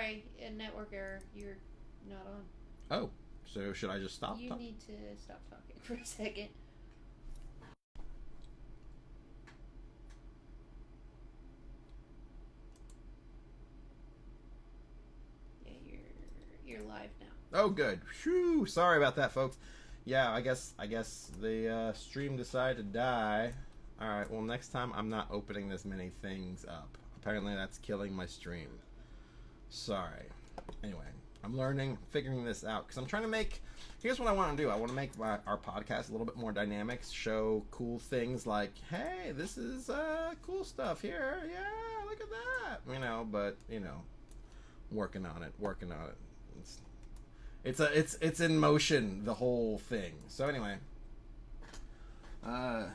sorry, a network error. You're not on. Oh, so should I just stop? You need to stop talking for a second. Yeah, you're live now. Oh, good. Phew, sorry about that, folks. Yeah, I guess the stream decided to die. All right. Well, next time I'm not opening this many things up. Apparently, that's killing my stream. Sorry. Anyway, I'm learning, figuring this out because I'm trying to make. Here's what I want to do. I want to make our podcast a little bit more dynamic. Show cool things like, hey, this is cool stuff here. Yeah, look at that. But working on it. It's in motion, the whole thing. So anyway, I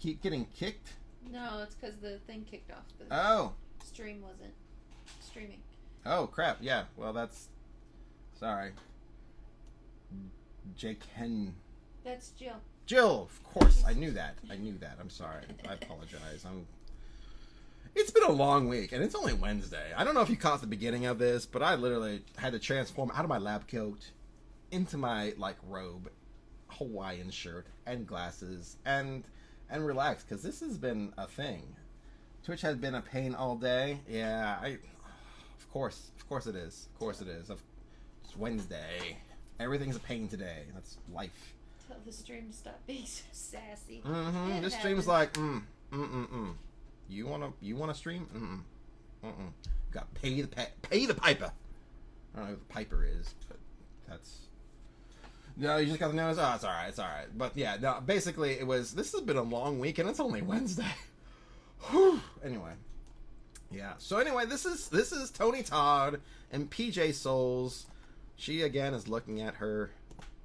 keep getting kicked. No, it's because the thing kicked off. The stream wasn't streaming. Oh crap! Yeah. Well, that's sorry. Jake Hen. That's Jill. Jill, of course. I knew that. I'm sorry. I apologize. It's been a long week, and it's only Wednesday. I don't know if you caught the beginning of this, but I literally had to transform out of my lab coat into my robe, Hawaiian shirt, and glasses, and relax, because this has been a thing. Twitch has been a pain all day. Yeah, of course it is. It's Wednesday. Everything's a pain today. That's life. Tell the stream to stop being so sassy. Mm-hmm. This stream's like, You wanna stream? Got pay the piper. I don't know who the piper is, but that's. No, you just got the notice. Oh, it's all right. But yeah, no. Basically, this has been a long week, and it's only Wednesday. Whew. Anyway, yeah. So anyway, this is Tony Todd and PJ Souls. She again is looking at her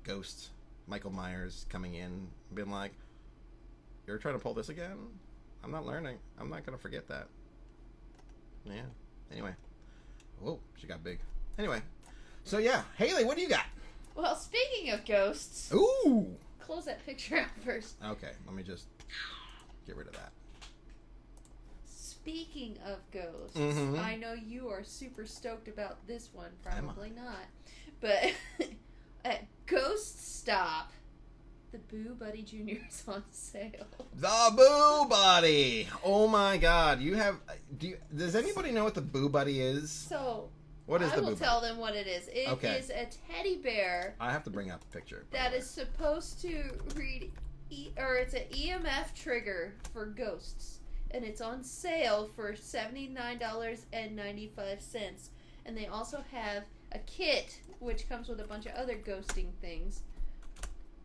ghost, Michael Myers, coming in, being like, "You're trying to pull this again? I'm not learning. I'm not gonna forget that." Yeah. Anyway. Whoa, she got big. Anyway. So yeah, Haley, what do you got? Well, speaking of ghosts. Ooh. Close that picture out first. Okay, let me just get rid of that. Speaking of ghosts, mm-hmm. I know you are super stoked about this one. Probably not. But at Ghost Stop, the Boo Buddy Jr. is on sale. The Boo Buddy! Oh my god. Does anybody know what the Boo Buddy is? So, what is I the will Boo tell Buddy? them what it is. It is a teddy bear. I have to bring up a picture. That is supposed to read, it's an EMF trigger for ghosts. And it's on sale for $79.95. And they also have a kit, which comes with a bunch of other ghosting things.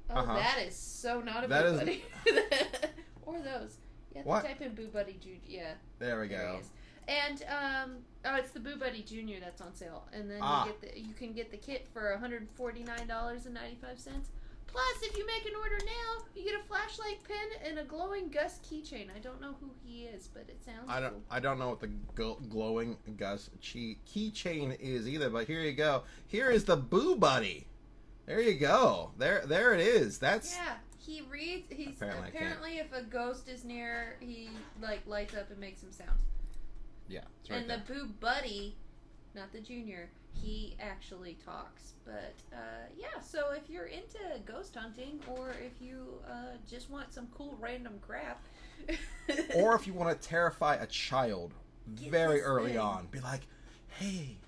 Oh, that is so not a Boo Buddy. Or those. You have to type in Boo Buddy Jr. Yeah. There we go. And, it's the Boo Buddy Jr. that's on sale. And then you can get the kit for $149.95. Plus, if you make an order now, you get a flashlight pin and a glowing Gus keychain. I don't know who he is, but it sounds cool. I don't know what the glowing Gus keychain is either, but here you go. Here is the Boo Buddy. There you go. There it is. That's he reads. He's apparently if a ghost is near, he lights up and makes some sounds. Yeah, it's right. And the Boo Buddy, not the Junior, he actually talks. But so if you're into ghost hunting, or if you just want some cool random crap, or if you want to terrify a child very early on, be like, hey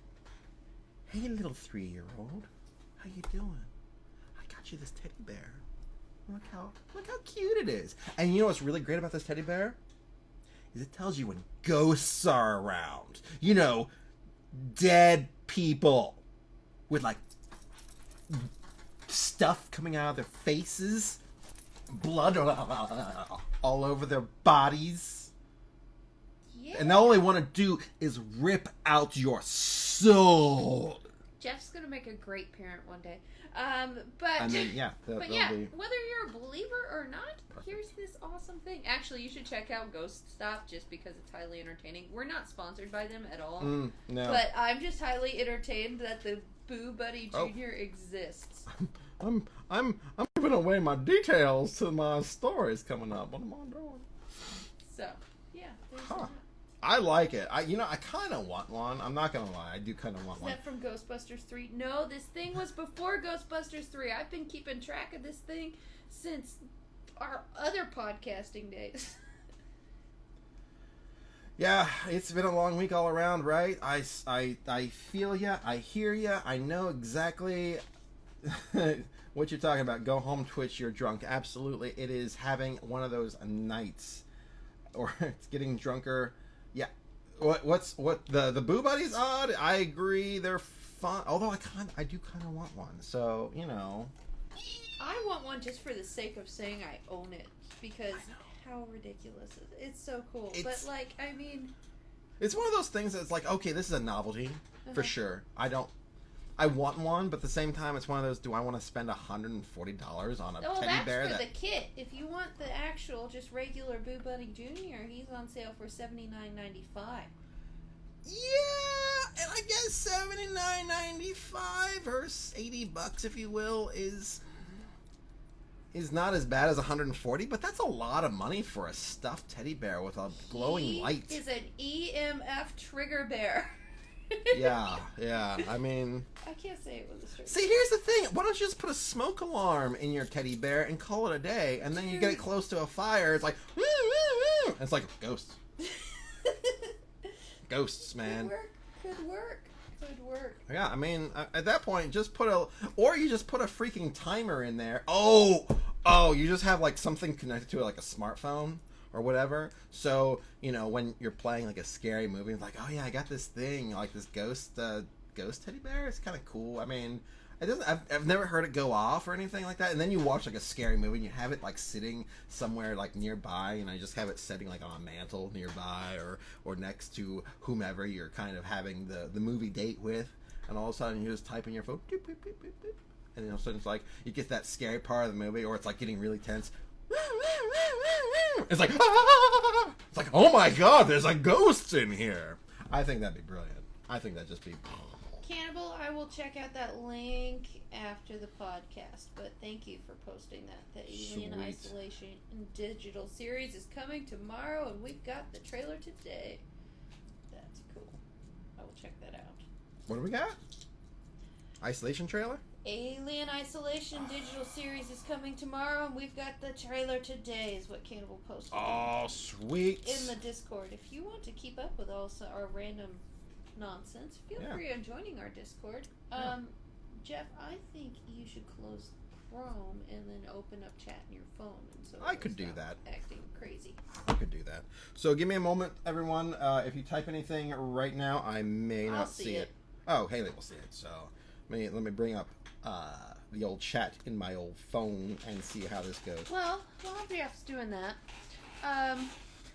little 3-year-old, how you doing? I got you this teddy bear. Look how cute it is. And you know what's really great about this teddy bear? Is it tells you when ghosts are around. Dead people with stuff coming out of their faces, blood all over their bodies. Yeah. And all they want to do is rip out your soul. Jeff's gonna make a great parent one day. Whether you're a believer or not, here's this awesome thing. Actually, you should check out Ghost Stop just because it's highly entertaining. We're not sponsored by them at all. No. But I'm just highly entertained that the Boo Buddy Jr. exists. I'm giving away my details to my stories coming up. What am I doing? So, yeah. I like it. I kind of want one. I'm not gonna lie. I do kind of want one. Is that from Ghostbusters 3? No, this thing was before Ghostbusters 3. I've been keeping track of this thing since our other podcasting days. Yeah, it's been a long week all around, right? I feel ya. I hear ya. I know exactly what you're talking about. Go home, Twitch. You're drunk. Absolutely, it is having one of those nights, or it's getting drunker. Yeah. What the Boo Buddies odd? I agree. They're fun. Although I do kind of want one. So I want one just for the sake of saying I own it, because how ridiculous is it? It's so cool. But it's one of those things that's like, okay, this is a novelty for sure. I want one, but at the same time, it's one of those. Do I want to spend $140 on a teddy bear? That's for the kit. If you want the actual, just regular Boo Buddy Jr., he's on sale for $79.95. Yeah, and I guess $79.95 or $80, if you will, is not as bad as $140, but that's a lot of money for a stuffed teddy bear with a glowing light. He is an EMF trigger bear. Yeah. I mean, I can't say it was a straight. See, here's the thing. Why don't you just put a smoke alarm in your teddy bear and call it a day? And then you get it close to a fire. It's like, woo, woo, woo. It's like ghosts. Ghosts, man. Could work. Yeah, I mean, at that point, just put a freaking timer in there. Oh, you just have like something connected to it, like a smartphone or whatever. So, when you're playing like a scary movie, it's like, oh yeah, I got this thing, like this ghost teddy bear. It's kind of cool. I mean, I've never heard it go off or anything like that. And then you watch like a scary movie and you have it like sitting somewhere like nearby, and I just have it sitting like on a mantle nearby or next to whomever you're kind of having the movie date with, and all of a sudden you just type in your phone, doop, doop, doop, doop, doop, and then all of a sudden it's like you get that scary part of the movie, or it's like getting really tense. It's like, it's like, oh my god, there's a ghost in here. I think that'd be brilliant. I think that'd just be Cannibal, I will check out that link after the podcast, but thank you for posting that. The Alien Isolation digital series is coming tomorrow, and we've got the trailer today. That's cool. I will check that out. What do we got? Isolation trailer? Alien Isolation digital series is coming tomorrow, and we've got the trailer today, is what Cannibal posted. Oh, sweet. In the Discord. If you want to keep up with all our random nonsense, feel free on joining our Discord. Jeff, I think you should close Chrome and then open up chat in your phone, and so I could do that. Acting crazy. I could do that. So give me a moment, everyone. If you type anything right now, I may not see it. Oh, Haley will see it. So let me bring up the old chat in my old phone and see how this goes. Well, while Jeff's doing that,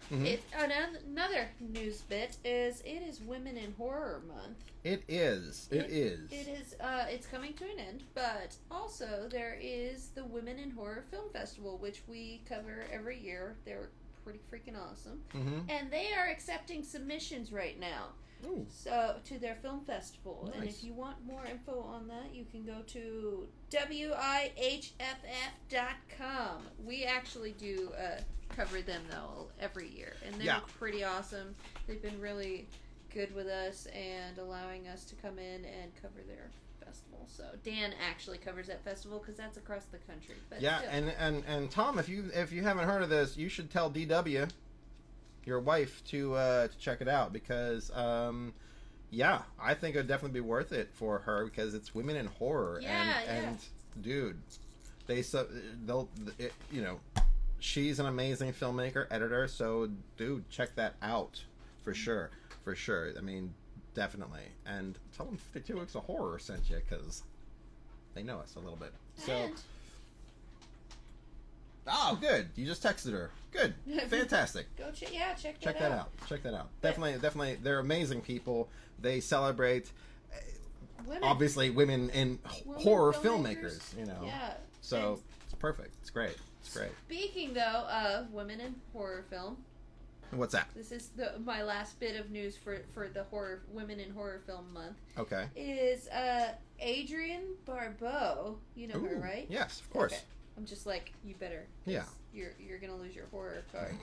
another news bit is it is Women in Horror Month. It is. It is. It's coming to an end, but also there is the Women in Horror Film Festival, which we cover every year. They're pretty freaking awesome, and they are accepting submissions right now. Ooh. So to their film festival. Nice. And if you want more info on that, you can go to WIHFF.com. We actually do cover them though every year, and they're pretty awesome. They've been really good with us and allowing us to come in and cover their festival. So Dan actually covers that festival because that's across the country. But yeah, still. and Tom, if you haven't heard of this, you should tell DW, your wife, to check it out, because I think it'd definitely be worth it for her, because it's women in horror. And dude, she's an amazing filmmaker, editor, so dude, check that out for sure. I mean, definitely. And tell them 52 Weeks of Horror sent you, because they know us a little bit. So oh, good. You just texted her. Good. Fantastic. Go check that out. Check that out. Definitely. They're amazing people. They celebrate, women. Obviously, women in horror filmmakers. Yeah. So it's perfect. It's great. Speaking, though, of women in horror film. What's that? This is my last bit of news for the Women in Horror Film Month. Okay. Is Adrienne Barbeau. You know her, right? Yes, of course. Okay. I'm just like, you better. Yeah. You're gonna lose your horror card.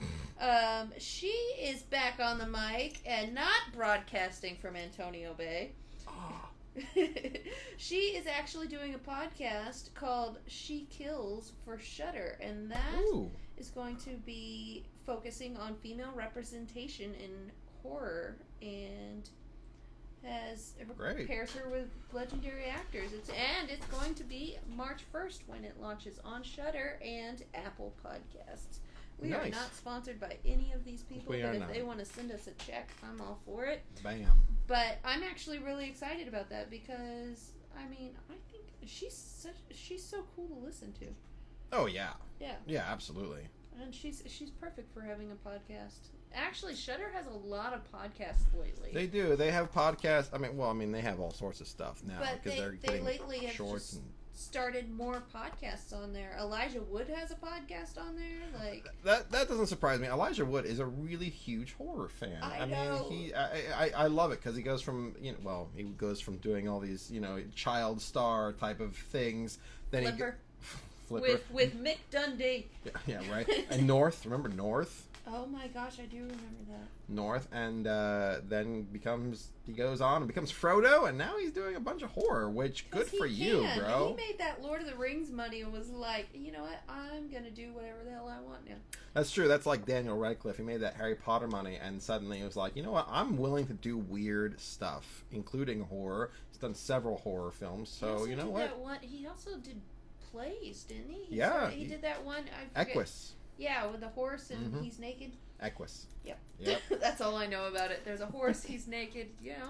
She is back on the mic and not broadcasting from Antonio Bay. Oh. She is actually doing a podcast called She Kills for Shudder, and that is going to be focusing on female representation in horror, and pairs her with legendary actors. It's going to be March 1st when it launches on Shudder and Apple Podcasts. We are not sponsored by any of these people, but if they want to send us a check, I'm all for it. Bam. But I'm actually really excited about that because, I mean, I think she's so cool to listen to. Oh, yeah. Yeah. Yeah, absolutely. And she's perfect for having a podcast. Actually, Shudder has a lot of podcasts lately. They do. They have podcasts. I mean, they have all sorts of stuff now because they lately have just started more podcasts on there. Elijah Wood has a podcast on there. Like that doesn't surprise me. Elijah Wood is a really huge horror fan. I know. Mean, I love it because he goes from he goes from doing all these child star type of things. Then Flipper. Flipper with Mick Dundee. Yeah, right. And North. Remember North? Oh my gosh, I do remember that. North, and then he goes on and becomes Frodo, and now he's doing a bunch of horror, which good for you, bro. He made that Lord of the Rings money and was like, you know what, I'm gonna do whatever the hell I want now. That's true. That's like Daniel Radcliffe. He made that Harry Potter money, and suddenly he was like, you know what, I'm willing to do weird stuff, including horror. He's done several horror films, so you know what? He also did plays, didn't he? He did that one. Equus. Yeah, with the horse and he's naked. Equus. Yep. That's all I know about it. There's a horse, he's naked,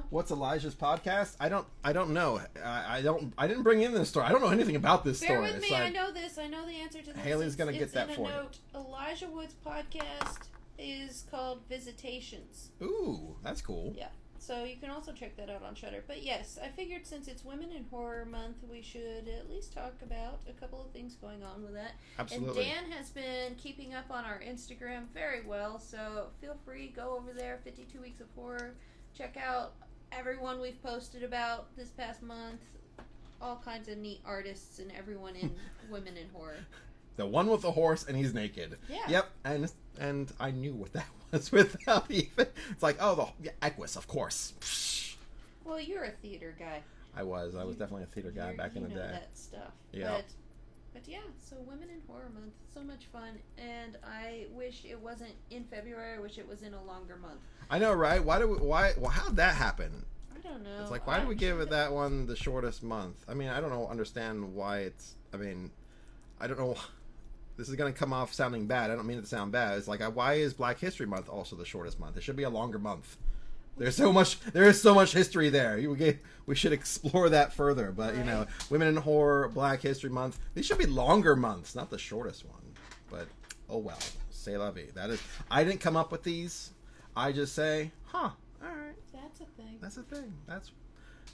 What's Elijah's podcast? I don't know. I didn't bring in this story. I don't know anything about this story. Bear with me, I know this. I know the answer to this. Haley's going to get that for you. Elijah Wood's podcast is called Visitations. Ooh, that's cool. Yeah. So you can also check that out on Shudder. But yes, I figured since it's Women in Horror Month, we should at least talk about a couple of things going on with that. Absolutely. And Dan has been keeping up on our Instagram very well, so feel free, go over there, 52 Weeks of Horror. Check out everyone we've posted about this past month. All kinds of neat artists and everyone in Women in Horror. The one with the horse and he's naked. Yeah. Yep, and I knew what that was without even. It's like, Equus, of course. Well, you're a theater guy. I was definitely a theater guy back in the day. That stuff. Yeah. But yeah, so Women in Horror Month, so much fun, and I wish it wasn't in February. I wish it was in a longer month. I know, right? How'd that happen? I don't know. It's like, why do we give that one the shortest month? I mean, I don't understand why it's. I mean, I don't know. This is going to come off sounding bad. I don't mean it to sound bad. It's like, why is Black History Month also the shortest month? It should be a longer month. There is so much history there. We should explore that further. But, Women in Horror, Black History Month, these should be longer months, not the shortest one. But, oh well. C'est la vie. I didn't come up with these. I just say, all right. That's a thing. That's a thing. That's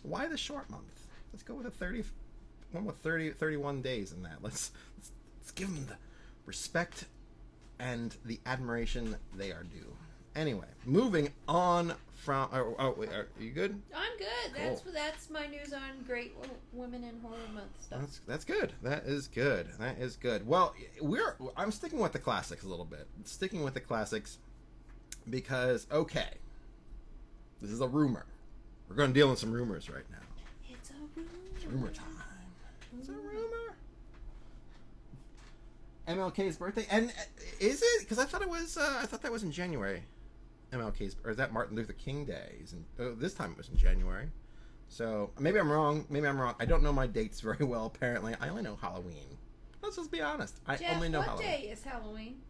why the short month. Let's go with one with 31 days in that. Let's give them the respect and the admiration they are due. Anyway, moving on from. Wait, are you good? I'm good. Cool. That's my news on great Women in Horror Month stuff. That's good. That is good. Well, I'm sticking with the classics a little bit. Sticking with the classics because this is a rumor. We're going to deal in some rumors right now. It's a rumor. It's rumor time. It's a rumor. MLK's birthday, and is it? Because I thought that was in January. MLK's, or is that Martin Luther King Day? This time it was in January. So maybe I'm wrong. I don't know my dates very well. Apparently, I only know Halloween. Let's just be honest. I only know Halloween. What day is Halloween?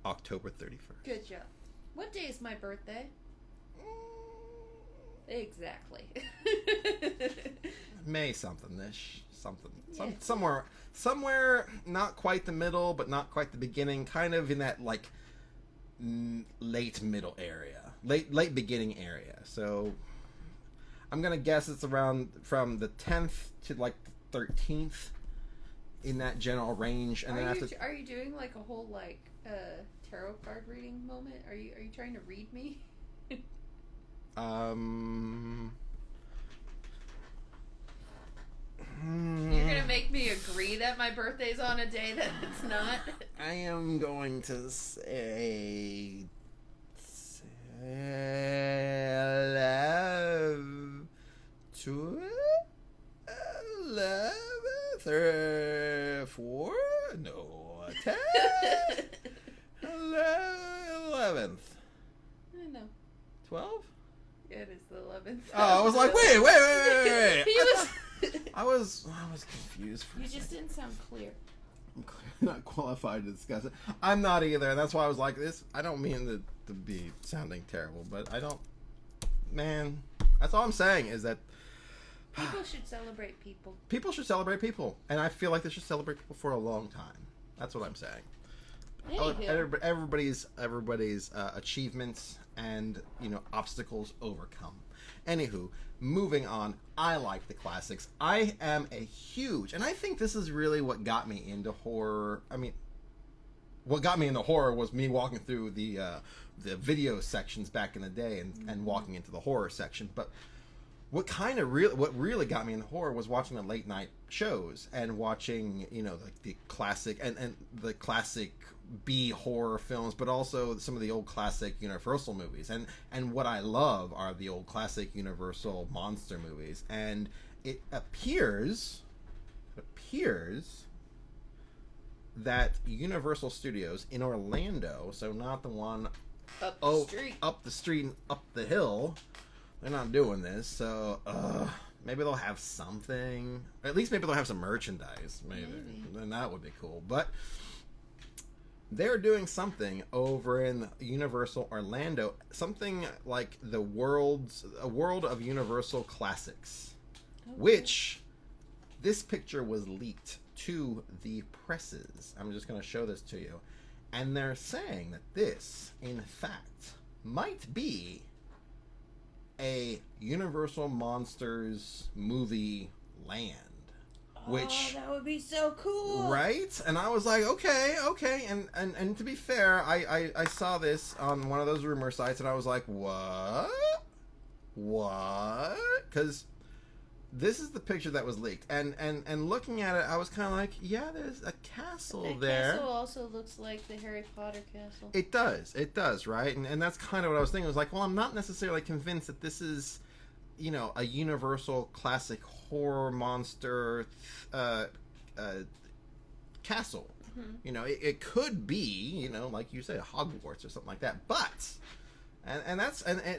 October 31st. Good job. What day is my birthday? Exactly. May something-ish. Somewhere not quite the middle, but not quite the beginning, kind of in that like late middle area, late beginning area. So I'm gonna guess it's around from the 10th to like the 13th, in that general range. And are you doing like a whole like tarot card reading moment? Are you trying to read me? You're gonna make me agree that my birthday's on a day that it's not? I am going to say 11, 4, no, 10, 11th. I know. 12? It is the 11th. Oh, I was like, wait. He was... I was confused for You just didn't sound clear. I'm not qualified to discuss it. I'm not either, and that's why I was like this. I don't mean to be sounding terrible, but I don't. Man, that's all I'm saying is that people should celebrate people. People should celebrate people, and I feel like they should celebrate people for a long time. That's what I'm saying. Everybody's achievements and obstacles overcome. Anywho, moving on. I like the classics. I am a huge, and I think this is really what got me into horror. I mean, what got me into horror was me walking through the video sections back in the day and walking into the horror section. But what really got me into horror was watching the late night shows and watching like the classic and the classic B horror films, but also some of the old classic Universal movies. And what I love are the old classic Universal monster movies. And it appears that Universal Studios in Orlando, so not the one up the street and up the hill, they're not doing this. So maybe they'll have something. At least maybe they'll have some merchandise. Maybe. Then that would be cool. But they're doing something over in Universal Orlando, something like a world of Universal classics, which this picture was leaked to the presses. I'm just going to show this to you, and they're saying that this, in fact, might be a Universal Monsters movie land. Which, that would be so cool, right? And I was like, okay. And to be fair, I saw this on one of those rumor sites, and I was like, what? Because this is the picture that was leaked, and looking at it, I was kind of like, yeah, there's a castle there. The castle also looks like the Harry Potter castle. It does, right? And that's kind of what I was thinking. I was like, well, I'm not necessarily convinced that this is a Universal classic horror monster castle. Mm-hmm. It could be, like you said, Hogwarts or something like that. But and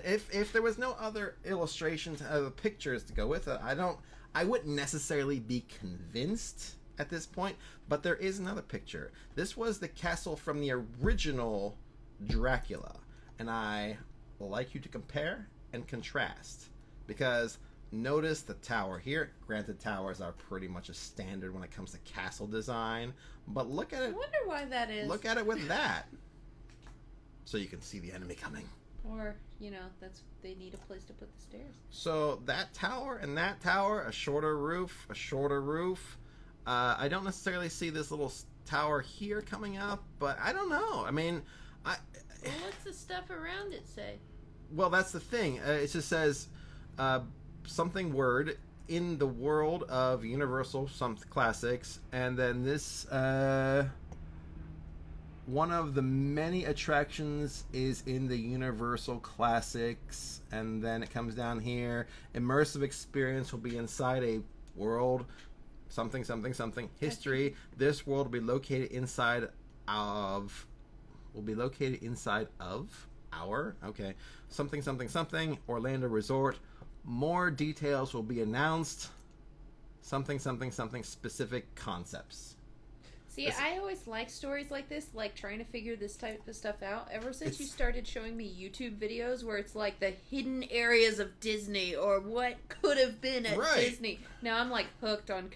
if there was no other illustrations or pictures to go with it, I wouldn't necessarily be convinced at this point. But there is another picture. This was the castle from the original Dracula, and I would like you to compare and contrast. Because notice the tower here. Granted, towers are pretty much a standard when it comes to castle design. But look at it. I wonder why that is. Look at it with that. So you can see the enemy coming. Or, they need a place to put the stairs. So that tower and that tower, a shorter roof. I don't necessarily see this little tower here coming up, but I don't know. I mean, what's the stuff around it say? Well, that's the thing. It just says... something word in the world of Universal classics, and then this one of the many attractions is in the Universal classics, and then it comes down here. Immersive experience will be inside a world something history. This world will be located inside of our something Orlando Resort. More details will be announced. Something specific concepts. See, I always like stories like this, like trying to figure this type of stuff out. Ever since you started showing me YouTube videos where it's like the hidden areas of Disney or what could have been at Disney. Now I'm like hooked on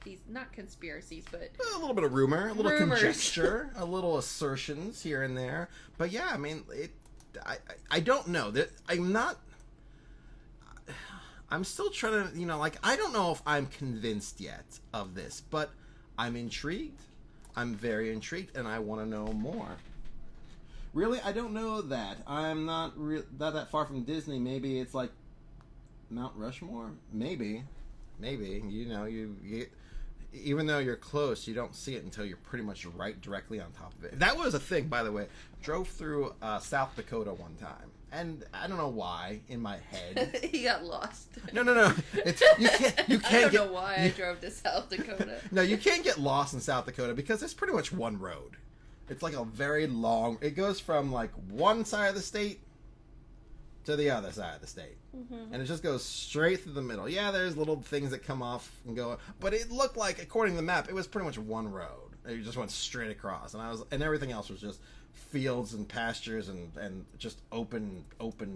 these, not conspiracies, but a little bit of rumor, a little conjecture, a little assertions here and there. But yeah, I mean, I don't know that I'm still trying to, I don't know if I'm convinced yet of this, but I'm intrigued. I'm very intrigued, and I want to know more. Really, I don't know that. I'm not that far from Disney. Maybe it's like Mount Rushmore. Maybe. even though you're close, you don't see it until you're pretty much right directly on top of it. That was a thing, by the way. Drove through South Dakota one time, and I don't know why in my head he got lost. No. You can't know why I drove to South Dakota. No, you can't get lost in South Dakota because there's pretty much one road. It's like a very long. It goes from like one side of the state to the other side of the state, and it just goes straight through the middle. Yeah, there's little things that come off and go, but it looked like, according to the map, it was pretty much one road. It just went straight across, and everything else was just fields and pastures and just open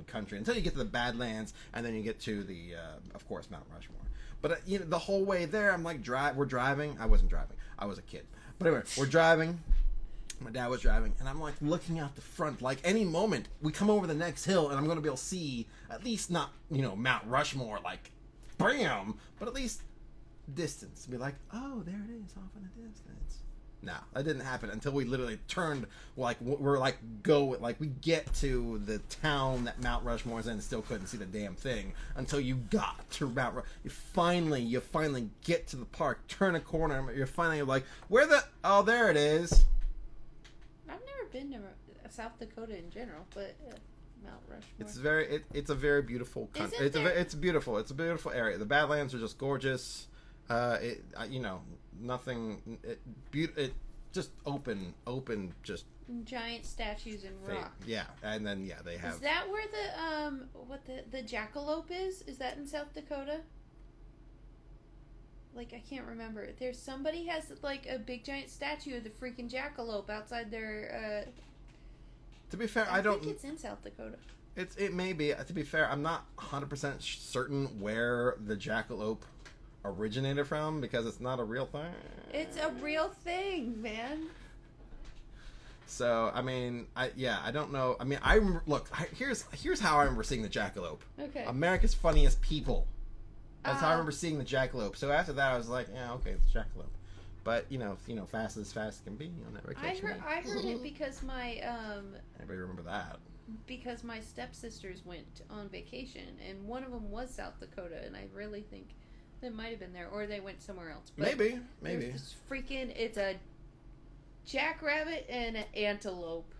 country until you get to the Badlands, and then you get to the of course Mount Rushmore. But the whole way there, I'm like, we're driving. I wasn't driving. I was a kid. But anyway, we're driving. My dad was driving, and I'm like looking out the front. Like any moment, we come over the next hill, and I'm going to be able to see at least not Mount Rushmore, like bam, but at least distance. Be like, oh, there it is off in the distance. No, that didn't happen until we literally turned. Like we get to the town that Mount Rushmore is in, and still couldn't see the damn thing until you got to Mount Rushmore. You finally get to the park, turn a corner, and you're finally like, oh, there it is. I've never been to South Dakota in general, but Mount It's Rushmore. it's a very beautiful country. It's beautiful. It's a beautiful area. The Badlands are just gorgeous. Nothing. It just open, just giant statues and rock. Yeah, and then they have. Is that where the jackalope is? Is that in South Dakota? Like, I can't remember. There's somebody has like a big giant statue of the freaking jackalope outside their. To be fair, I think it's in South Dakota. It may be. To be fair, I'm not 100% certain where the jackalope originated from because it's not a real thing. It's a real thing, man. So I mean, I don't know. I mean, here's how I remember seeing the jackalope. Okay. America's Funniest People. That's how I remember seeing the jackalope. So after that, I was like, yeah, okay, it's jackalope. But fast as can be. You'll never catch me. I heard it because my Anybody remember that? Because my stepsisters went on vacation, and one of them was South Dakota, and I really think they might have been there, or they went somewhere else. But maybe. It's a jackrabbit and an antelope.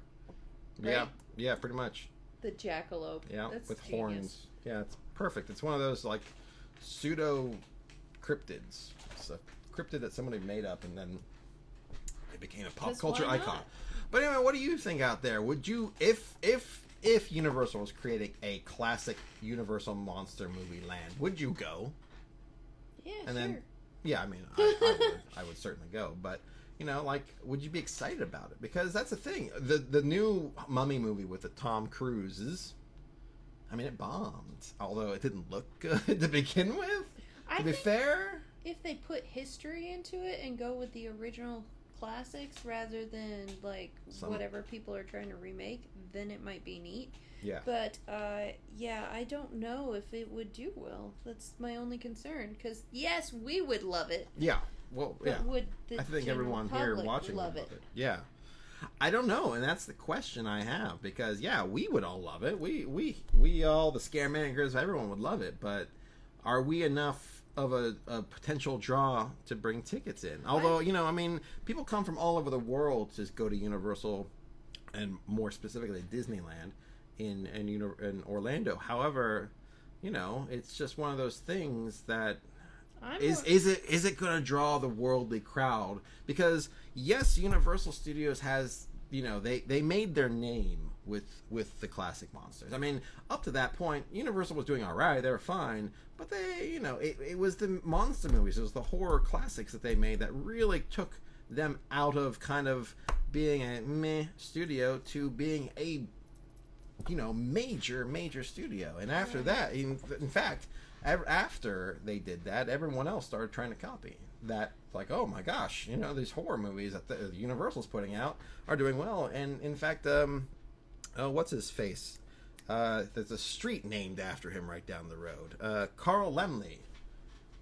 Right? Yeah, pretty much. The jackalope. Yeah, that's with genius. horns. Yeah, it's perfect. It's one of those like pseudo cryptids. It's a cryptid that somebody made up, and then it became a pop culture icon. But anyway, what do you think out there? Would you, if Universal was creating a classic Universal monster movie land, would you go? Yeah, and sure. Then, yeah, I mean, I would certainly go, but would you be excited about it? Because that's the thing. The new Mummy movie with the Tom Cruises, I mean, it bombed. Although it didn't look good to begin with. To be fair, if they put history into it and go with the original classics rather than whatever people are trying to remake, then it might be neat. Yeah. But I don't know if it would do well. That's my only concern. Because yes, we would love it. Yeah. Well, but yeah. Would the I think everyone here watching would love it. Yeah. I don't know, and that's the question I have, because we would all love it. We all, the scaremakers, everyone would love it, but are we enough of a potential draw to bring tickets in? Although, I mean, people come from all over the world to go to Universal, and more specifically Disneyland in Orlando. However, it's just one of those things that is it going to draw the worldly crowd? Because yes, Universal Studios has, they made their name with the classic monsters. I mean, up to that point, Universal was doing all right; they were fine. But they, it was the monster movies, it was the horror classics that they made that really took them out of kind of being a meh studio to being a major studio. And after that, in fact, after they did that, everyone else started trying to copy that. Like, oh my gosh, these horror movies that the Universal's putting out are doing well. And in fact, what's his face? There's a street named after him right down the road. Carl Laemmle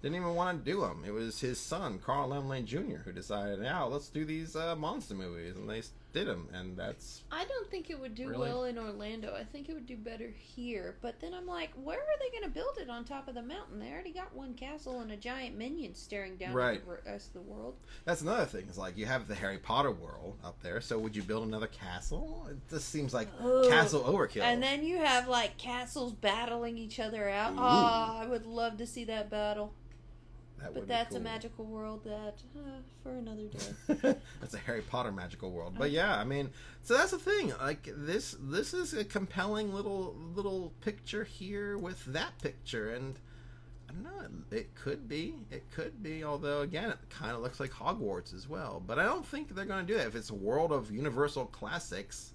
didn't even want to do them. It was his son, Carl Laemmle Jr., who decided, let's do these monster movies. And did them, and that's. I don't think it would do really well in Orlando. I think it would do better here. But then I'm like, where are they going to build it on top of the mountain? They already got one castle and a giant minion staring down at the rest of the world. That's another thing. It's like you have the Harry Potter world up there, so would you build another castle? It just seems like castle overkill. And then you have like castles battling each other out. Ooh. Oh, I would love to see that battle. But that's cool. a magical world that for another day. That's a Harry Potter magical world. But yeah, I mean, so that's the thing. Like this is a compelling little picture here with that picture, and I don't know. It could be. Although again, it kind of looks like Hogwarts as well. But I don't think they're going to do that. If it's a world of Universal Classics.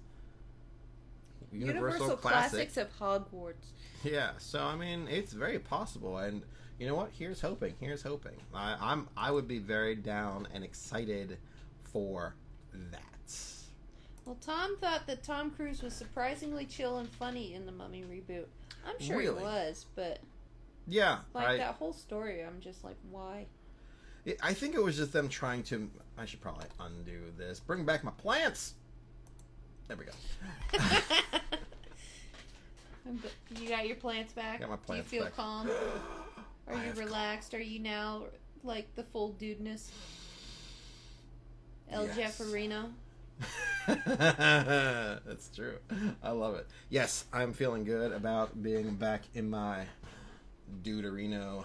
Universal Classics of Hogwarts. Yeah. So I mean, it's very possible, and. You know what? Here's hoping. I would be very down and excited for that. Well, Tom thought that Tom Cruise was surprisingly chill and funny in the Mummy reboot. I'm sure he was, but yeah, that whole story, I'm just like, why? I think it was just them trying to. I should probably undo this. Bring back my plants. There we go. You got your plants back? Got my plants Do you feel back. calm? Are you relaxed? Are you now like the full dudeness? El Jefferino? That's true. I love it. Yes, I'm feeling good about being back in my Duderino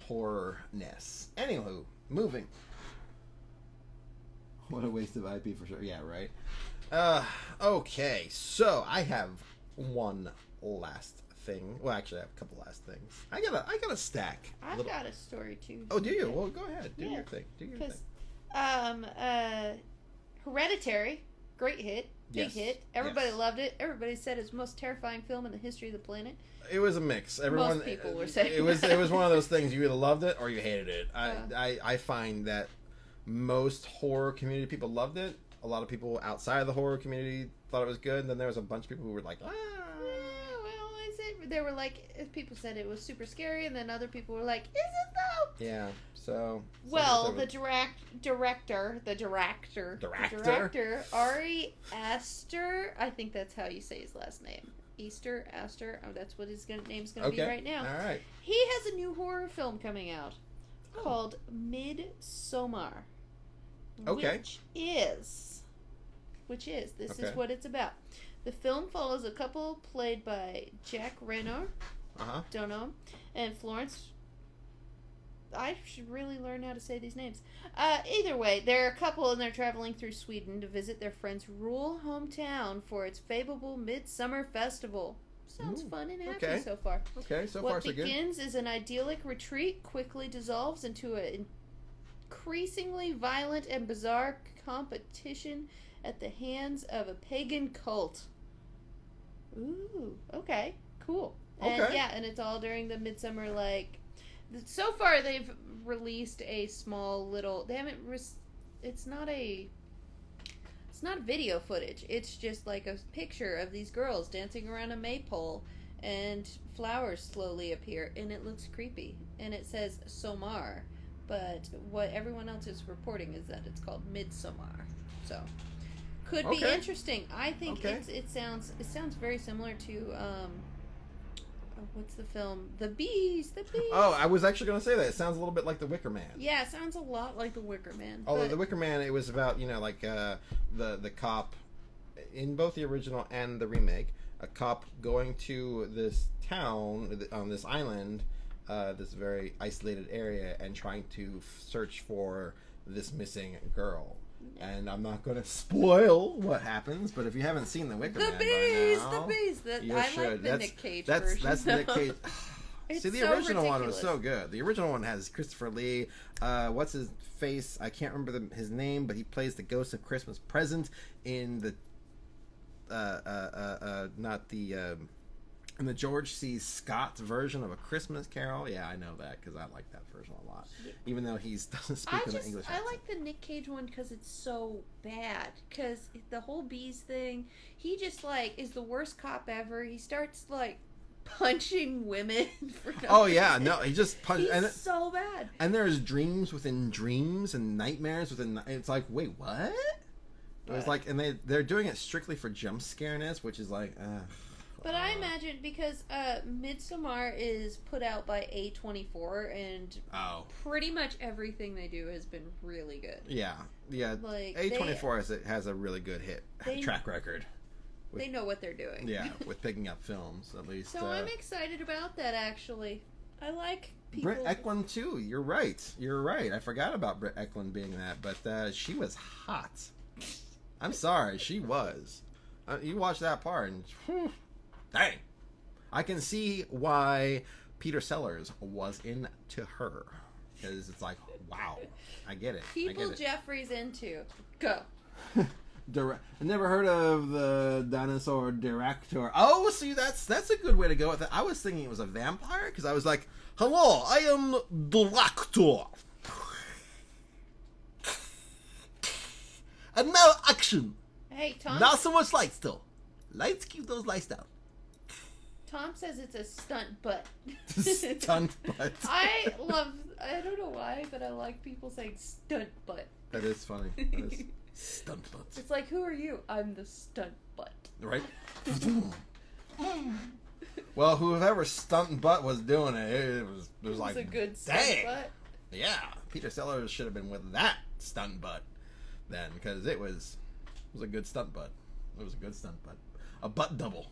horror-ness. Anywho, moving. What a waste of IP for sure. Yeah, right. Okay, so I have one last thing. Well, actually, I have a couple last things. I got a stack. I've got a story too. Oh, do you? Well, go ahead. Do your thing. Hereditary, great hit, big hit. Everybody loved it. Everybody said it's the most terrifying film in the history of the planet. It was a mix. Most people were saying it was one of those things. You either loved it or you hated it. I find that most horror community people loved it. A lot of people outside of the horror community thought it was good. And then there was a bunch of people who were like, They were like, people said it was super scary, and then other people were like, is it though? Yeah, so... Well, the director, Ari Aster, I think that's how you say his last name. Aster, oh, that's what his name's going to be right now. All right. He has a new horror film coming out called Midsommar. Okay. Which is, this is what it's about. The film follows a couple played by Jack Reynor, don't know him, and Florence. I should really learn how to say these names. Either way, they're a couple and they're traveling through Sweden to visit their friend's rural hometown for its fabled Midsummer Festival. Sounds fun and happy so far. Okay, so far so good. What begins as an idyllic retreat quickly dissolves into an increasingly violent and bizarre competition at the hands of a pagan cult. Ooh, okay, cool. And and it's all during the Midsummer, like, so far they've released a small little, it's not video footage, it's just like a picture of these girls dancing around a maypole and flowers slowly appear, and it looks creepy, and it says Somar, but what everyone else is reporting is that it's called Midsommar, so... Could be interesting. I think it sounds very similar to what's the film? The Bees. Oh, I was actually going to say that. It sounds a little bit like The Wicker Man. Yeah, it sounds a lot like The Wicker Man. Although The Wicker Man, it was about, like the cop in both the original and the remake, a cop going to this town on this island, this very isolated area, and trying to search for this missing girl. And I'm not going to spoil what happens, but if you haven't seen The Wicker Man by now, the Bees. I like the Nick Cage version. That's Nick Cage. See, the original one was so good. The original one has Christopher Lee. What's his face? I can't remember his name, but he plays the Ghost of Christmas Present in the in the George C. Scott version of A Christmas Carol. Yeah, I know that because I like that version a lot. Even though he doesn't speak in an English accent. I like the Nick Cage one because it's so bad. Because the whole Bees thing, he just, is the worst cop ever. He starts, punching women for no reason. No, he just punches. He's so bad. And there's dreams within dreams and nightmares within... It's like, wait, what? It was like, and they're doing it strictly for jump scareness, which is like, But I imagine because Midsommar is put out by A24, and pretty much everything they do has been really good. Yeah. Like A24 has a really good track record. They know what they're doing. Yeah, with picking up films, at least. So I'm excited about that, actually. I like people... Britt Eklund, too. You're right. I forgot about Britt Eklund being that, but she was hot. I'm sorry, she was. You watch that part, and... dang. I can see why Peter Sellers was into her. Because it's like, wow. I get it. People Jeffrey's into. Go. I never heard of the dinosaur director. Oh, see, that's a good way to go with it. I was thinking it was a vampire because I was like, "Hello, I am director." And now action. Hey, Tom. Not so much lights though. Lights, keep those lights down. Tom says it's a stunt butt. Stunt butt. I don't know why, but I like people saying stunt butt. That is funny. Stunt butt. It's like, who are you? I'm the stunt butt. Right? Well, whoever stunt butt was doing it was like, a good stunt butt. Yeah, Peter Sellers should have been with that stunt butt then, because it was a good stunt butt. It was a good stunt butt. A butt double.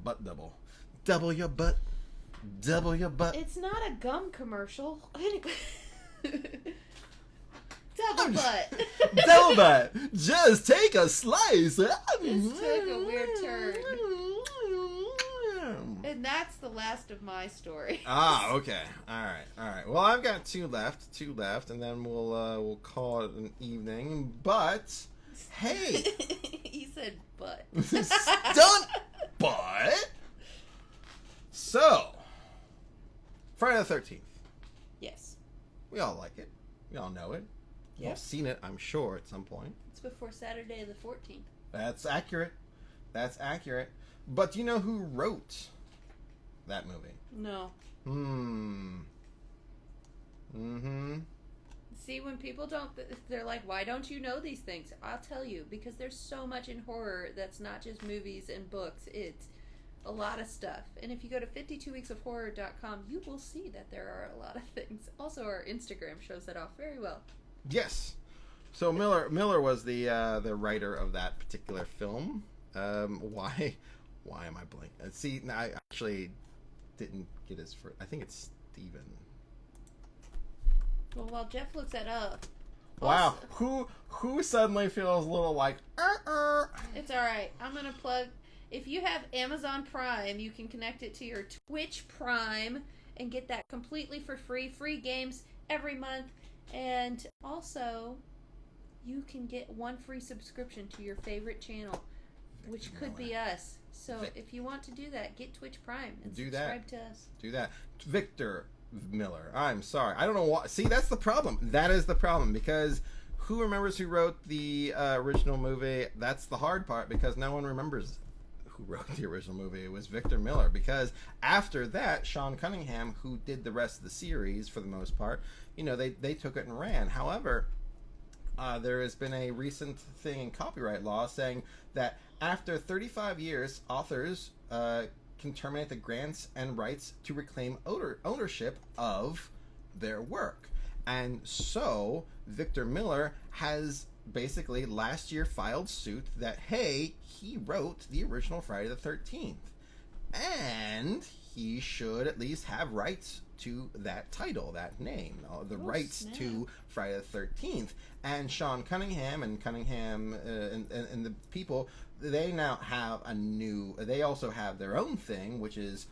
Butt double. Double your butt. Double your butt. It's not a gum commercial. Double butt. Double butt. Just take a slice. This took a weird turn. And that's the last of my story. Okay. All right. Well, I've got two left, and then we'll call it an evening. But hey, he said butt. Stunt butt. So, Friday the 13th. Yes. We all like it. We all know it. Yep. We've seen it, I'm sure, at some point. It's before Saturday the 14th. That's accurate. But do you know who wrote that movie? No. See, when people don't, they're like, why don't you know these things? I'll tell you, because there's so much in horror that's not just movies and books. It's a lot of stuff. And if you go to 52weeksofhorror.com, you will see that there are a lot of things. Also, our Instagram shows that off very well. Yes. So Miller was the writer of that particular film. Why am I blanking? See, I actually didn't get his first. I think it's Steven. Well, while Jeff looks that up. Wow, who suddenly feels a little like It's all right. I'm gonna plug. If you have Amazon Prime, you can connect it to your Twitch Prime and get that completely for free. Free games every month. And also, you can get one free subscription to your favorite channel, which could be us. So if you want to do that, get Twitch Prime and subscribe to us. Do that. Victor Miller. I'm sorry. I don't know why. See, that's the problem. That is the problem, because who remembers who wrote the original movie? That's the hard part, because no one remembers who wrote the original movie. It was Victor Miller, because after that, Sean Cunningham, who did the rest of the series for the most part, they took it and ran. However, there has been a recent thing in copyright law saying that after 35 years, authors can terminate the grants and rights to reclaim ownership of their work. And so Victor Miller has basically last year filed suit that, hey, he wrote the original Friday the 13th. And he should at least have rights to that title, that name, the rights to Friday the 13th. And Sean Cunningham and the people, they now have they also have their own thing, which is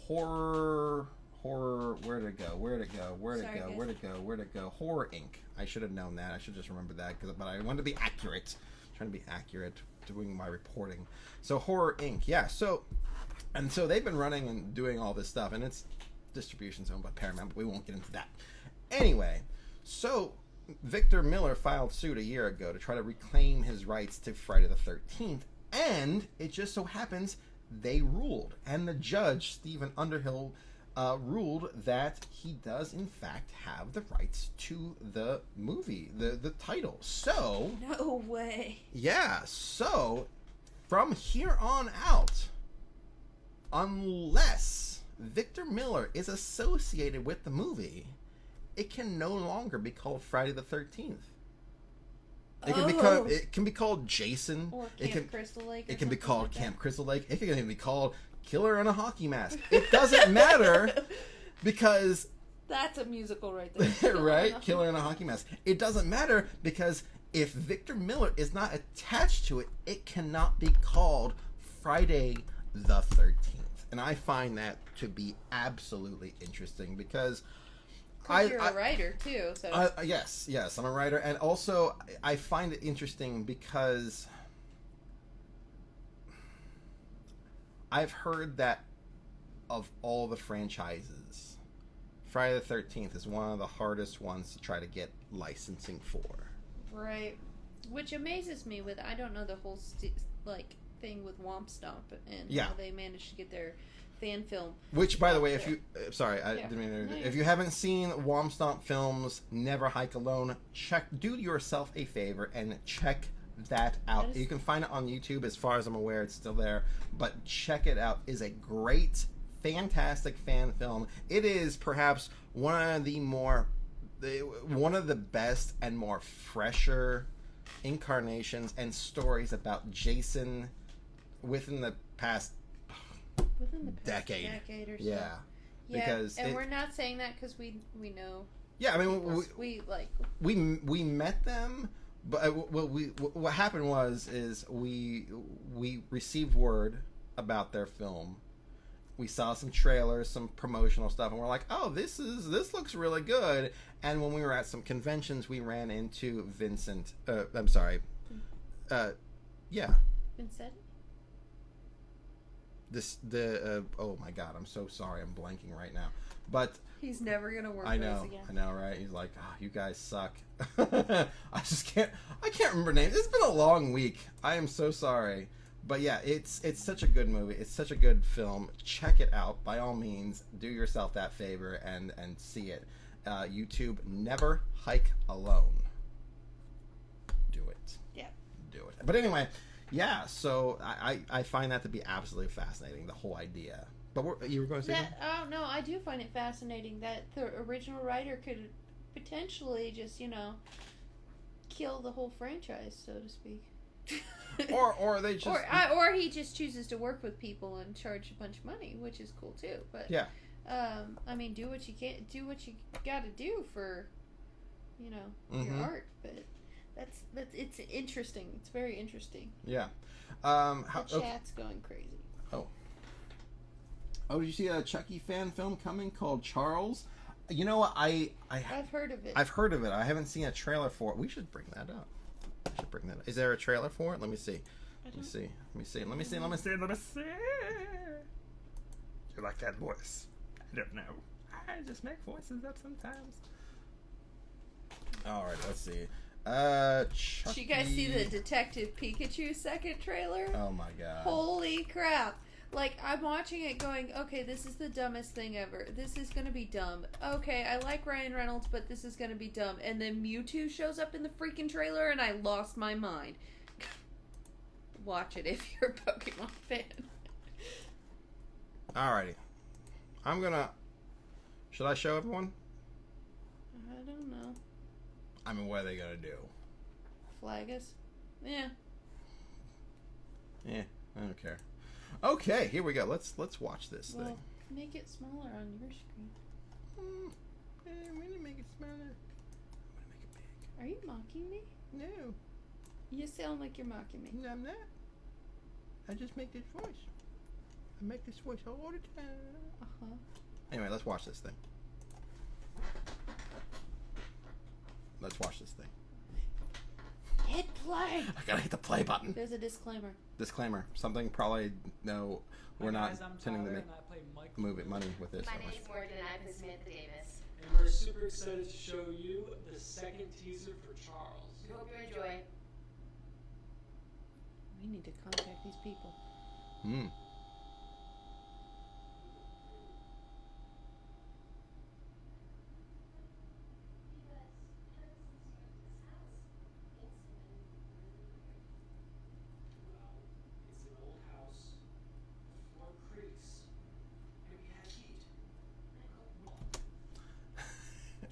horror, where'd it go? Horror Inc. I should have known that. I should just remember that, but I wanted to be accurate. I'm trying to be accurate doing my reporting. So Horror Inc. Yeah, so they've been running and doing all this stuff, and it's distribution's owned by Paramount, but we won't get into that. Anyway, so Victor Miller filed suit a year ago to try to reclaim his rights to Friday the 13th, and it just so happens they ruled. And the judge, Stephen Underhill, ruled that he does in fact have the rights to the movie, the title. So no way. Yeah, so from here on out, unless Victor Miller is associated with the movie, it can no longer be called Friday the 13th. It can be called Jason. Or Camp Crystal Lake. It can be called Camp Crystal Lake. It can even be called Killer in a Hockey Mask. It doesn't matter because that's a musical right there. Right? Killer in a Hockey Mask. It doesn't matter because if Victor Miller is not attached to it, it cannot be called Friday the 13th. And I find that to be absolutely interesting because you're a writer too, so yes, I'm a writer, and also I find it interesting because I've heard that of all the franchises, Friday the 13th is one of the hardest ones to try to get licensing for. Right, which amazes me. With I don't know the whole thing with Womp Stomp and how they managed to get their fan film. Which, by the way, if you didn't mean to, if you haven't seen Womp Stomp Films, Never Hike Alone, do yourself a favor and check that out. You can find it on YouTube. As far as I'm aware, it's still there, but check it out. It's a great, fantastic fan film. It is perhaps one of the best and more fresher incarnations and stories about Jason within the past decade or so. Yeah, because we're not saying that because we know. Yeah, I mean we met them, but what happened was we received word about their film. We saw some trailers, some promotional stuff, and we're like, "Oh, this looks really good." And when we were at some conventions, we ran into Vincent. I'm sorry. Yeah. Vincent. Oh my God, I'm so sorry, I'm blanking right now. But he's never gonna work with us again. I know, right? He's like, you guys suck. I can't remember names. It's been a long week. I am so sorry. But yeah, it's such a good movie. It's such a good film. Check it out. By all means, do yourself that favor and see it. YouTube, Never Hike Alone. Do it. Yeah. Do it. But anyway, yeah, so I find that to be absolutely fascinating, the whole idea. But you were going to say that? Oh, no, I do find it fascinating that the original writer could potentially just, kill the whole franchise, so to speak. or they just... Or he just chooses to work with people and charge a bunch of money, which is cool, too. But yeah. I mean, do what you got to do for, mm-hmm. your art, but... It's interesting. It's very interesting. Yeah. The chat's going crazy. Oh, did you see a Chucky fan film coming called Charles? You know what? I've heard of it. I've heard of it. I haven't seen a trailer for it. We should bring that up. Is there a trailer for it? Let me see. Let me see. You like that voice? I don't know. I just make voices up sometimes. All right, let's see. Chucky. Did you guys see the Detective Pikachu second trailer? Oh my God. Holy crap. Like, I'm watching it going, okay, this is the dumbest thing ever. This is gonna be dumb. Okay, I like Ryan Reynolds, but this is gonna be dumb. And then Mewtwo shows up in the freaking trailer, and I lost my mind. Watch it if you're a Pokemon fan. Alrighty. Should I show everyone? I don't know. I mean, what are they gonna do? Flag us? Yeah. Yeah, I don't care. Okay, here we go. Let's watch this thing. Make it smaller on your screen. I'm gonna make it smaller. I'm gonna make it big. Are you mocking me? No. You sound like you're mocking me. No, I'm not. I just make this voice. I make this voice all the time. Uh-huh. Anyway, let's watch this thing. Let's watch this thing. Hit play. I gotta hit the play button. There's a disclaimer. Something probably no. We're not intending to make money with this. My name is Morgan and I'm Samantha Davis. And we're super excited to show you the second teaser for Charles. We hope you enjoy. We need to contact these people.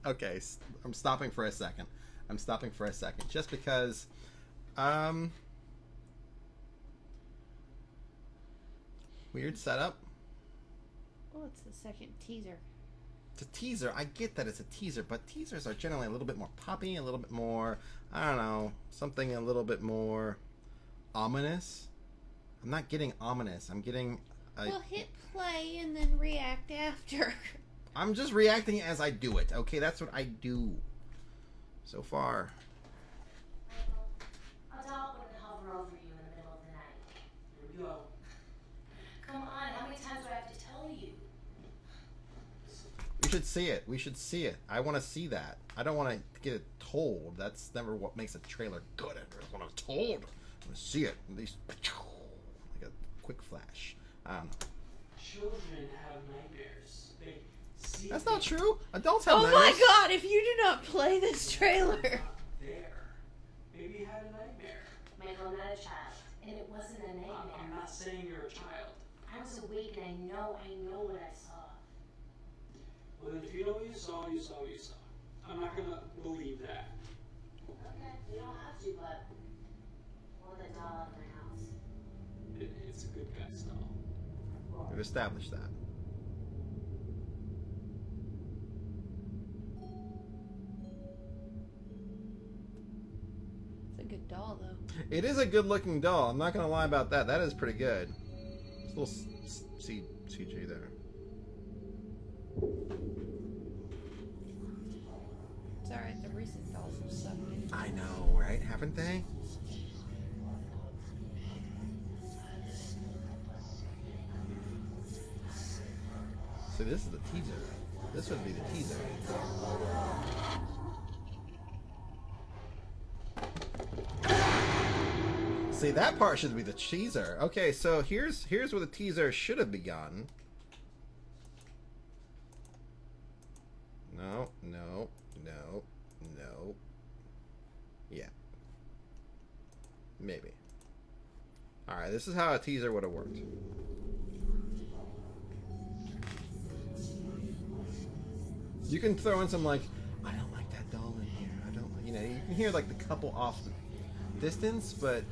Okay, I'm stopping for a second. Just because, weird setup. Well, it's the second teaser. It's a teaser. I get that it's a teaser, but teasers are generally a little bit more poppy, a little bit more, I don't know, something a little bit more ominous. I'm not getting ominous. I'm getting... Well, hit play and then react after. I'm just reacting as I do it. Okay, that's what I do. So far. A dog wouldn't hover over you in the middle of the night. Here we go. Come on, how many times do I have to tell you? We should see it. I want to see that. I don't want to get it told. That's never what makes a trailer good. I just want it told. I want to see it. At least, like a quick flash. I don't know. Children have nightmares. They see. That's not true. Adults have Oh nightmares. my god, if you do not play this trailer. There. Maybe you had a nightmare. Michael, I'm not a child, and it wasn't a nightmare. I'm not saying you're a child. I was awake and I know what I saw. Well, then if you know what you saw, you saw what you saw. I'm not gonna believe that. Okay, you don't have to, but I want the doll out of my house. It's a good guy's doll. We've established that. It's a good doll, though. It is a good-looking doll. I'm not going to lie about that. That is pretty good. It's a little CG there. It's alright, the recent dolls have sucked. I know, right? Haven't they? So this is the teaser. This would be the teaser. See, that part should be the teaser. Okay, so here's where the teaser should have begun. No. Yeah. Maybe. Alright, this is how a teaser would have worked. You can throw in some, like, I don't like that doll in here. I don't like, you know, you can hear, like, the couple off the distance, but...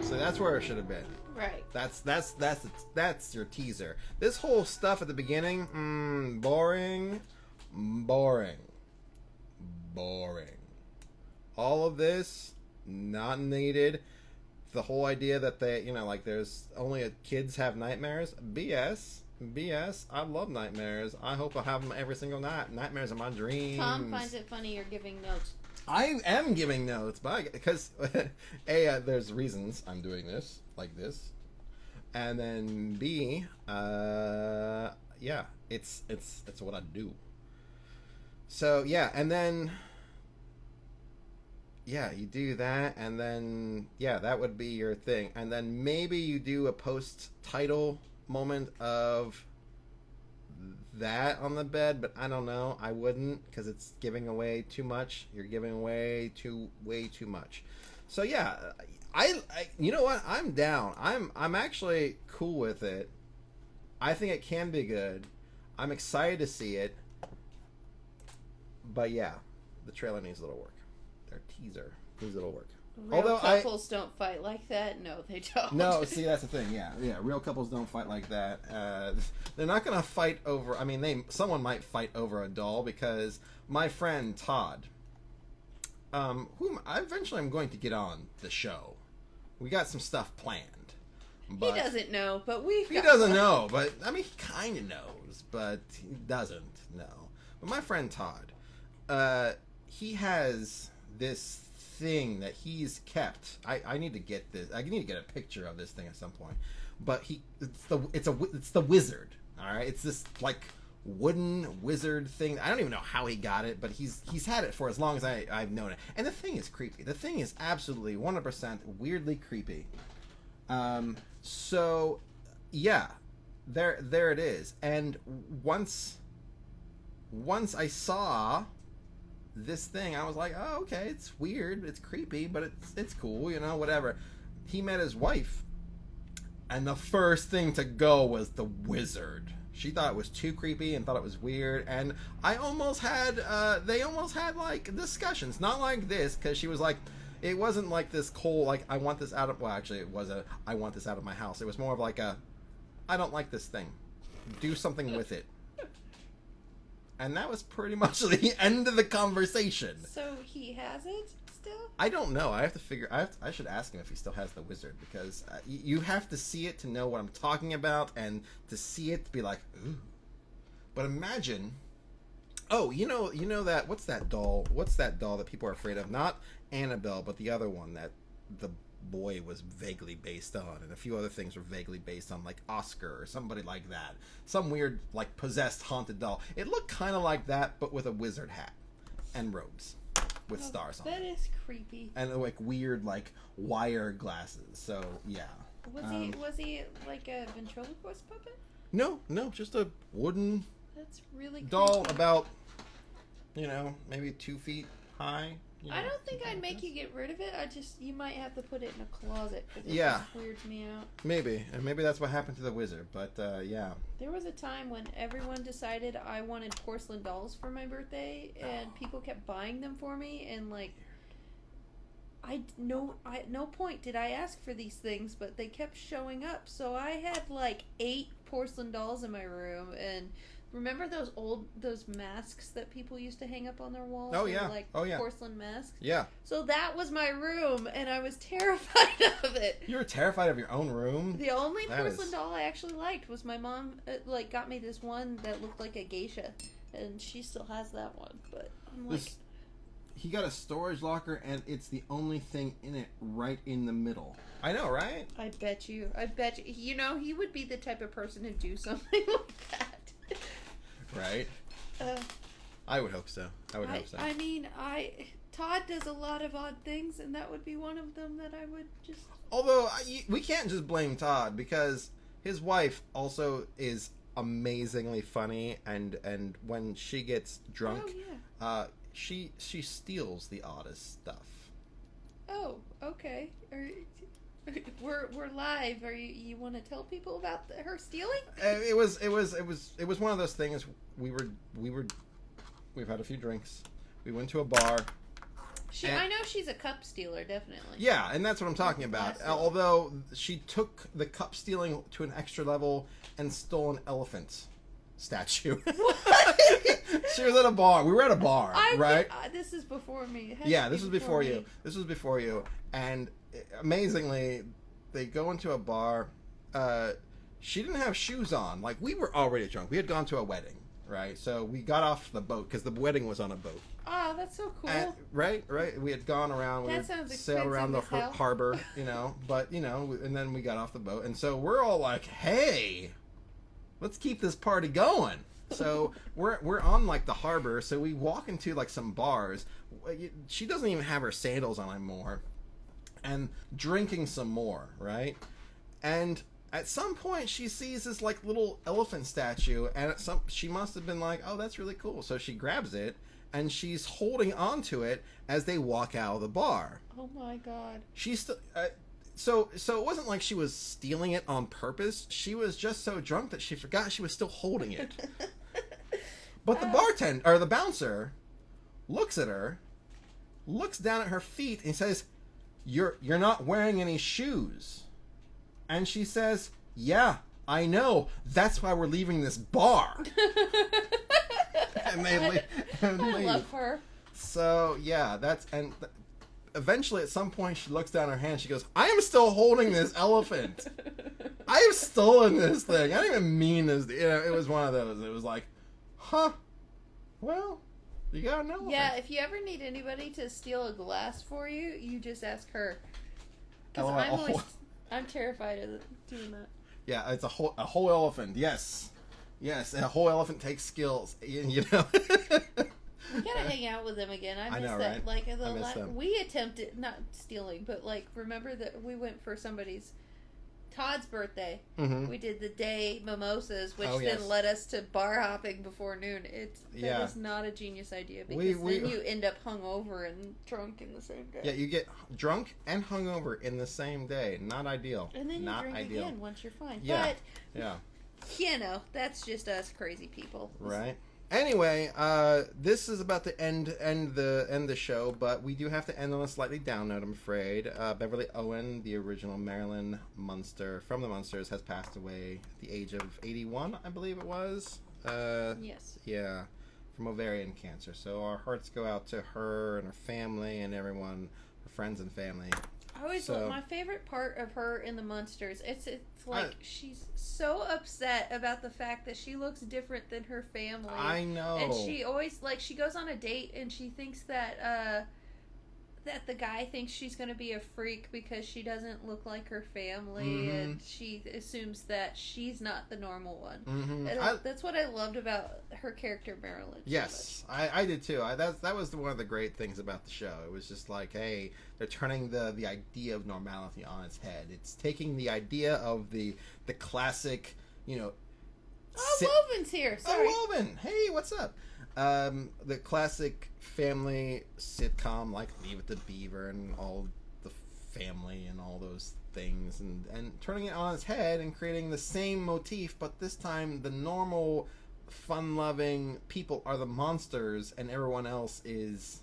So that's where it should have been. Right. That's your teaser. This whole stuff at the beginning, boring. All of this, not needed. The whole idea that they, you know, like there's only kids have nightmares. BS. I love nightmares. I hope I have them every single night. Nightmares are my dreams. Tom finds it funny you're giving notes. I am giving notes, but because A, there's reasons I'm doing this like this, and then B, yeah, it's what I do. So yeah, and then yeah, you do that, and then yeah, that would be your thing, and then maybe you do a post-title moment of that on the bed, but I don't know. I wouldn't, because it's giving away too much. You're giving away way too much. So yeah, I you know what? I'm down. I'm actually cool with it. I think it can be good. I'm excited to see it. But yeah, the trailer needs a little work. Their teaser needs a little work. Real couples don't fight like that. No, they don't. No, see, that's the thing. Yeah, real couples don't fight like that. They're not gonna fight over. I mean, someone might fight over a doll, because my friend Todd, whom I eventually am going to get on the show. We got some stuff planned. But he doesn't know, but he doesn't know, but I mean, he kind of knows, but he doesn't know. But my friend Todd, he has this thing that he's kept. I need to get this. I need to get a picture of this thing at some point. But it's the wizard. All right, it's this like wooden wizard thing. I don't even know how he got it, but he's had it for as long as I've known it. And the thing is creepy. The thing is absolutely 100% weirdly creepy. So yeah, there it is. And once I saw this thing, I was like, oh, okay, it's weird, it's creepy, but it's cool, you know, whatever. he met his wife, and the first thing to go was the wizard. She thought it was too creepy and thought it was weird, and I almost had, they almost had, like, discussions. Not like this, because she was like, it wasn't like this cold, like, I want this out of, well, actually, it was a, I want this out of my house. It was more of like a, I don't like this thing. Do something with it. And that was pretty much the end of the conversation. So he has it still? I don't know. I have to figure. I should ask him if he still has the wizard, because you have to see it to know what I'm talking about, and to see it to be like, ooh. But imagine. Oh, you know that. What's that doll? What's that doll that people are afraid of? Not Annabelle, but the other one that the boy was vaguely based on, and a few other things were vaguely based on, like Oscar or somebody like that. Some weird, like, possessed haunted doll. It looked kind of like that, but with a wizard hat and robes with stars on That it. is creepy. And like weird, like, wire glasses. So yeah. Was he like a ventriloquist puppet? No, just a wooden That's really creepy. doll about, maybe 2 feet high. I don't think I'd make you get rid of it. You might have to put it in a closet, because it Yeah. just weirds me out. Maybe, and maybe that's what happened to the wizard. But yeah. There was a time when everyone decided I wanted porcelain dolls for my birthday, and people kept buying them for me, and like, at no point did I ask for these things, but they kept showing up. So I had like 8 porcelain dolls in my room, and remember those masks that people used to hang up on their walls? Oh, They were, yeah. like Oh, yeah. porcelain masks. Yeah. So that was my room, and I was terrified of it. You were terrified of your own room? The only That porcelain is- doll I actually liked was my mom. Got me this one that looked like a geisha, and she still has that one. But I'm like, He got a storage locker, and it's the only thing in it right in the middle. I know, right? I bet you. He would be the type of person to do something like that. Right. I would hope so. Hope so. I mean, Todd does a lot of odd things, and that would be one of them that I would just. Although we can't just blame Todd, because his wife also is amazingly funny, and when she gets drunk, Oh yeah. she steals the oddest stuff. Oh, okay. We're live. You want to tell people about her stealing? It was one of those things. We've had a few drinks. We went to a bar. I know she's a cup stealer, definitely. Yeah, and that's what I'm talking about. Although she took the cup stealing to an extra level and stole an elephant statue. What? She was at a bar. We were at a bar, right? This is before me. Yeah, this was before you. This was before you. And amazingly, they go into a bar. She didn't have shoes on. Like, we were already drunk. We had gone to a wedding, right? So we got off the boat because the wedding was on a boat. Oh, that's so cool. And, right. We had gone around. That We sounds had sailed around the expensive as hell. harbor, But and then we got off the boat, and so we're all like, "Hey, let's keep this party going." So we're on like the harbor. So we walk into like some bars. She doesn't even have her sandals on anymore, and drinking some more, right? And at some point, she sees this like little elephant statue, and she must have been like, "Oh, that's really cool." So she grabs it. And she's holding on to it as they walk out of the bar. Oh my god. She's still, so it wasn't like she was stealing it on purpose. She was just so drunk that she forgot she was still holding it. But the bartender, or the bouncer, looks at her, looks down at her feet, and says, "You're not wearing any shoes." And she says, "Yeah, I know. That's why we're leaving this bar." And they leave. I love her. So yeah, eventually at some point she looks down her hand. She goes, "I am still holding this elephant. I have stolen this thing. I didn't even mean this." It was one of those. It was like, huh? Well, you got an elephant. Yeah, if you ever need anybody to steal a glass for you, you just ask her. Because I'm terrified of doing that. Yeah, it's a whole elephant. Yes, a whole elephant takes skills. You know. We gotta hang out with them again. I miss know, that. right? Like I miss them. we attempted not stealing, but like remember that we went for somebody's Todd's birthday, Mm-hmm. we did the day mimosas, which Oh, then yes. led us to bar hopping before noon. That is not a genius idea because then you end up hungover and drunk in the same day. Yeah, you get drunk and hungover in the same day. Not ideal. And then you not drink ideal. again once you're fine. Yeah. But, Yeah. you know, that's just us crazy people. Right. Anyway, this is about to end the show, but we do have to end on a slightly down note, I'm afraid. Beverly Owen, the original Marilyn Munster from the Munsters, has passed away at the age of 81, I believe it was. Yes. Yeah, from ovarian cancer. So our hearts go out to her and her family and everyone, her friends and family. I always So- love my favorite part of her in the Munsters. It's like she's so upset about the fact that she looks different than her family. I know. And she always she goes on a date and she thinks that that the guy thinks she's going to be a freak because she doesn't look like her family, and she assumes that she's not the normal one. Mm-hmm. And that's what I loved about her character, Marilyn. Yes, I did too. That was one of the great things about the show. It was just like, hey, they're turning the idea of normality on its head. It's taking the idea of the classic, you know. Oh, Woven's here. Sorry. Oh, Woven. Hey, what's up? The classic family sitcom like Leave It to Beaver and all the family and all those things, and turning it on its head and creating the same motif, but this time the normal, fun-loving people are the monsters and everyone else is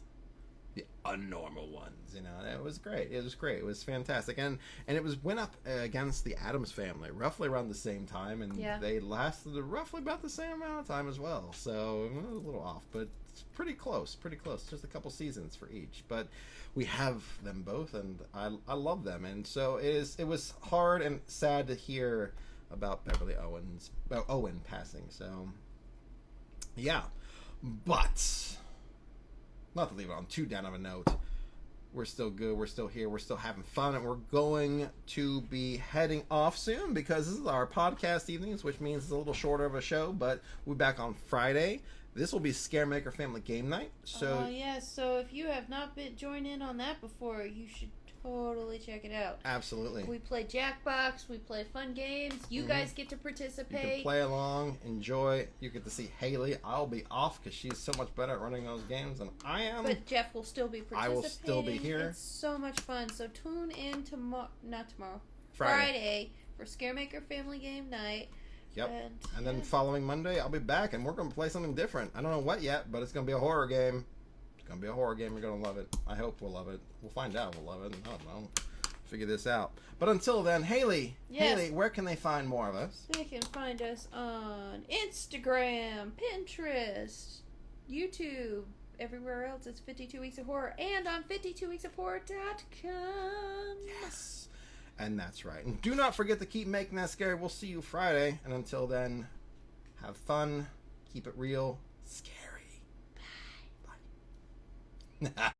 the unnormal ones. You know, it was great. It was great. It was fantastic, and it went up against the Addams Family roughly around the same time, and they lasted roughly about the same amount of time as well. So it was a little off, but it's pretty close. Just a couple seasons for each, but we have them both, and I love them. And so it was hard and sad to hear about Beverly Owen passing. So yeah, but not to leave it on too down of a note. We're still good. We're still here. We're still having fun. And we're going to be heading off soon because this is our podcast evenings, which means it's a little shorter of a show, but we'll be back on Friday. This will be Scaremaker Family Game Night. So, so if you have not been joined in on that before, you should totally check it out. Absolutely. We play Jackbox. We play fun games. You guys get to participate. You can play along, enjoy. You get to see Haley. I'll be off because she's so much better at running those games than I am. But Jeff will still be participating. I will still be here. It's so much fun. So tune in Friday for Scaremaker Family Game Night. Yep. And then following Monday, I'll be back, and we're going to play something different. I don't know what yet, but it's going to be a horror game. It's going to be a horror game. You're going to love it. I hope we'll love it. We'll find out we'll love it. I don't know. Figure this out. But until then, Haley, where can they find more of us? They can find us on Instagram, Pinterest, YouTube, everywhere else. It's 52 Weeks of Horror, and on 52weeksoфhorror.com. Yes. And that's right. And do not forget to keep making that scary. We'll see you Friday. And until then, have fun. Keep it real. Scary. Bye. Bye.